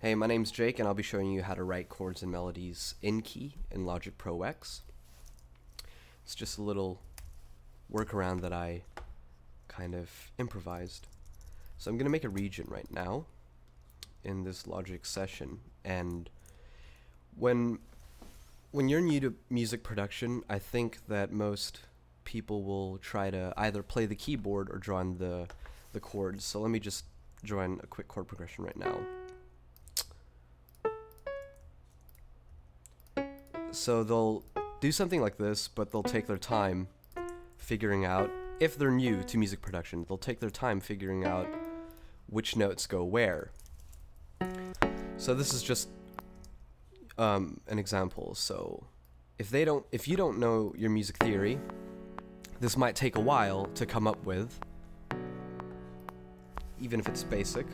Hey, my name's Jake, and I'll be showing you how to write chords and melodies in key in Logic Pro X. It's just a little workaround that I kind of improvised. So I'm going to make a region right now in this Logic session, and when you're new to music production, I think that most people will try to either play the keyboard or draw in the chords. So let me just draw in a quick chord progression right now. So they'll do something like this, but they'll take their time figuring out, if they're new to music production, they'll take their time figuring out which notes go where. So this is just an example. So if you don't know your music theory, this might take a while to come up with, even if it's basic.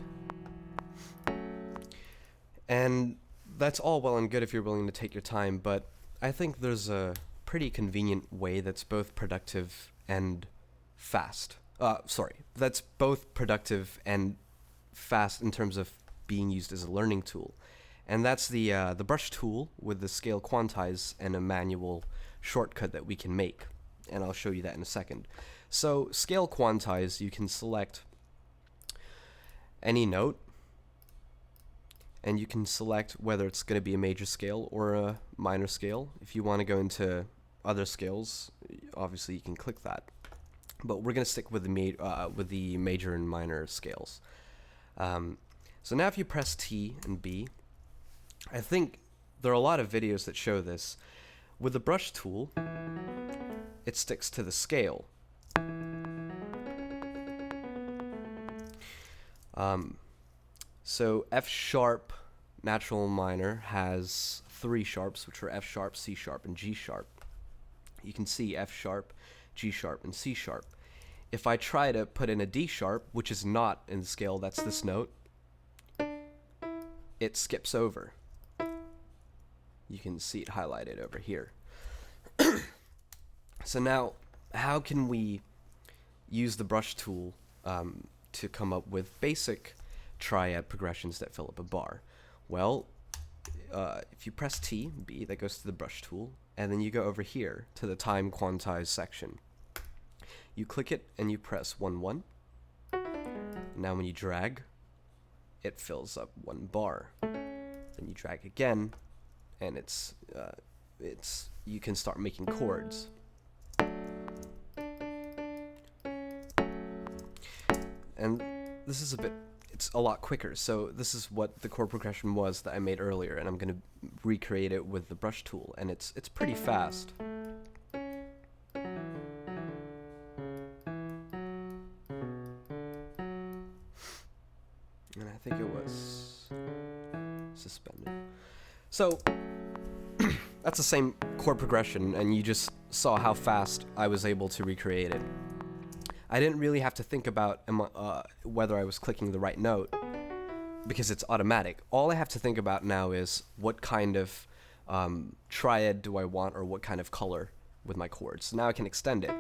And that's all well and good if you're willing to take your time, but I think there's a pretty convenient way that's both productive and fast. That's both productive and fast in terms of being used as a learning tool. And that's the brush tool with the scale quantize and a manual shortcut that we can make. And I'll show you that in a second. So scale quantize, you can select any note, and you can select whether it's going to be a major scale or a minor scale. If you want to go into other scales, obviously you can click that. But we're going to stick with the major and minor scales. So now if you press T and B, I think there are a lot of videos that show this. With the brush tool, it sticks to the scale. So F sharp natural minor has 3 sharps, which are F sharp, C sharp, and G sharp. You can see F sharp, G sharp, and C sharp. If I try to put in a D sharp, which is not in the scale, that's this note, it skips over. You can see it highlighted over here. So now, how can we use the brush tool to come up with basic triad progressions that fill up a bar? Well, if you press T, B, that goes to the brush tool, and then you go over here to the time quantize section. You click it and you press 1, 1. Now when you drag, it fills up 1 bar. Then you drag again, and you can start making chords. And this is it's a lot quicker. So this is what the chord progression was that I made earlier, and I'm going to recreate it with the brush tool, and it's pretty fast. And I think it was suspended. So that's the same chord progression, and you just saw how fast I was able to recreate it. I didn't really have to think about whether I was clicking the right note, because it's automatic. All I have to think about now is what kind of triad do I want, or what kind of color with my chords. So now I can extend it.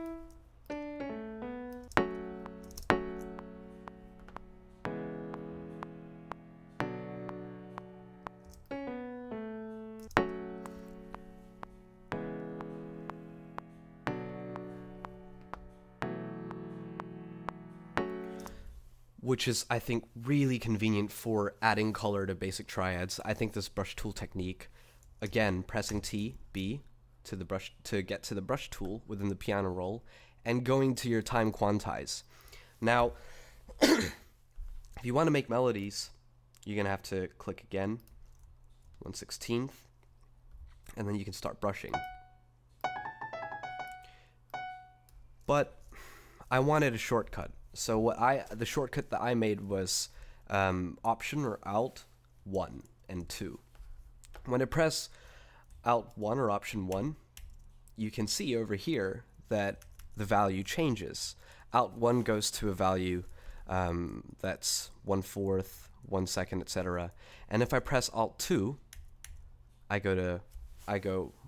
Which is, I think, really convenient for adding color to basic triads. I think this brush tool technique, again, pressing T, B to the brush to get to the brush tool within the piano roll, and going to your time quantize. Now, if you want to make melodies, you're gonna have to click again, 1/16, and then you can start brushing. But I wanted a shortcut. So the shortcut that I made was Option or Alt 1 and 2. When I press Alt 1 or Option 1, you can see over here that the value changes. Alt 1 goes to a value that's 1/4, 1 second, etc. And if I press Alt 2, I go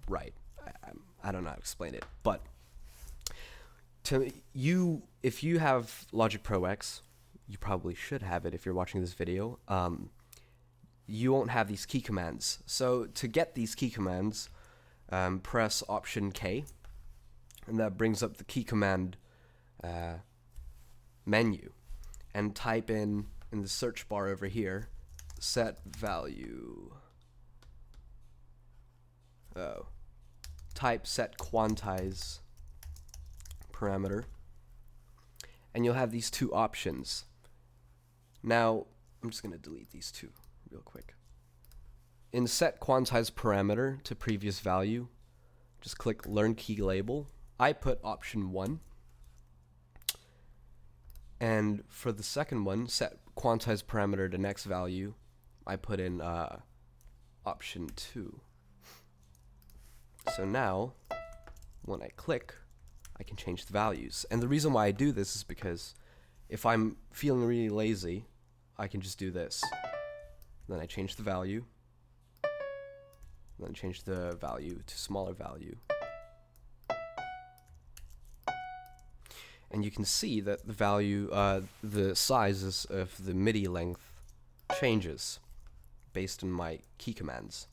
right. I don't know how to explain it, but if you have Logic Pro X, you probably should have it if you're watching this video. you won't have these key commands. So to get these key commands, press Option K, and that brings up the key command menu, and type in the search bar over here, set value. Type set quantize parameter, and you'll have these two options. Now, I'm just going to delete these two real quick. In set quantize parameter to previous value, just click learn key label. I put option 1. And for the second one, set quantize parameter to next value, I put in option 2. So now, when I click, I can change the values. And the reason why I do this is because if I'm feeling really lazy, I can just do this. Then I change the value. Then change the value to smaller value. And you can see that the value, the sizes of the MIDI length changes based on my key commands.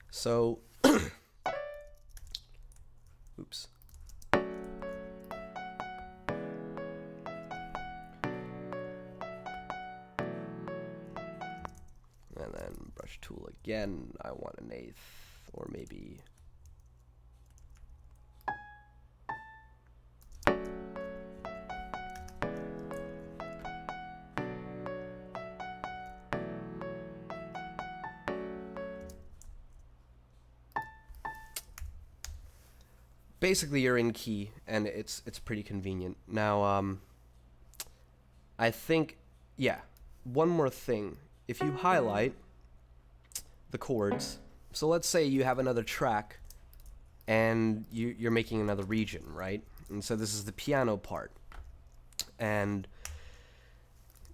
So, oops. And then brush tool again. I want an eighth, or maybe. Basically, you're in key, and it's pretty convenient. Now, I think, yeah, one more thing. If you highlight the chords, so let's say you have another track, and you're making another region, right? And so this is the piano part, and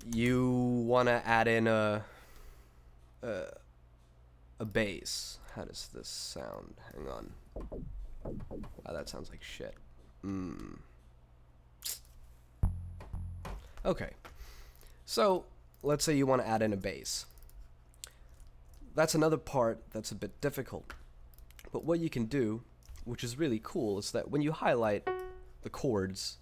you want to add in a bass. How does this sound? Hang on. Wow, that sounds like shit. Okay, so let's say you want to add in a bass. That's another part that's a bit difficult. But what you can do, which is really cool, is that when you highlight the chords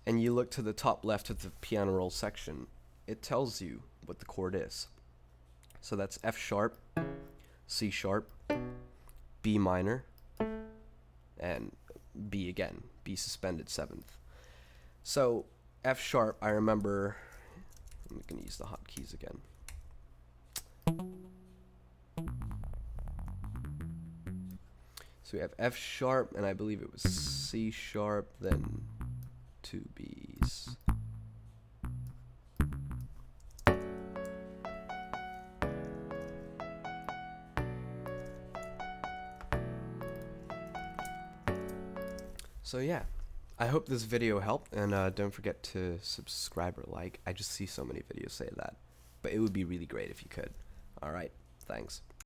and you look to the top left of the piano roll section, it tells you what the chord is. So that's F sharp, C sharp, B minor, and B again, B suspended 7th. So F sharp, I remember, I'm going to use the hotkeys again. So we have F sharp, and I believe it was C sharp, then 2 Bs. So yeah, I hope this video helped, and don't forget to subscribe or like. I just see so many videos say that, but it would be really great if you could. Alright, thanks.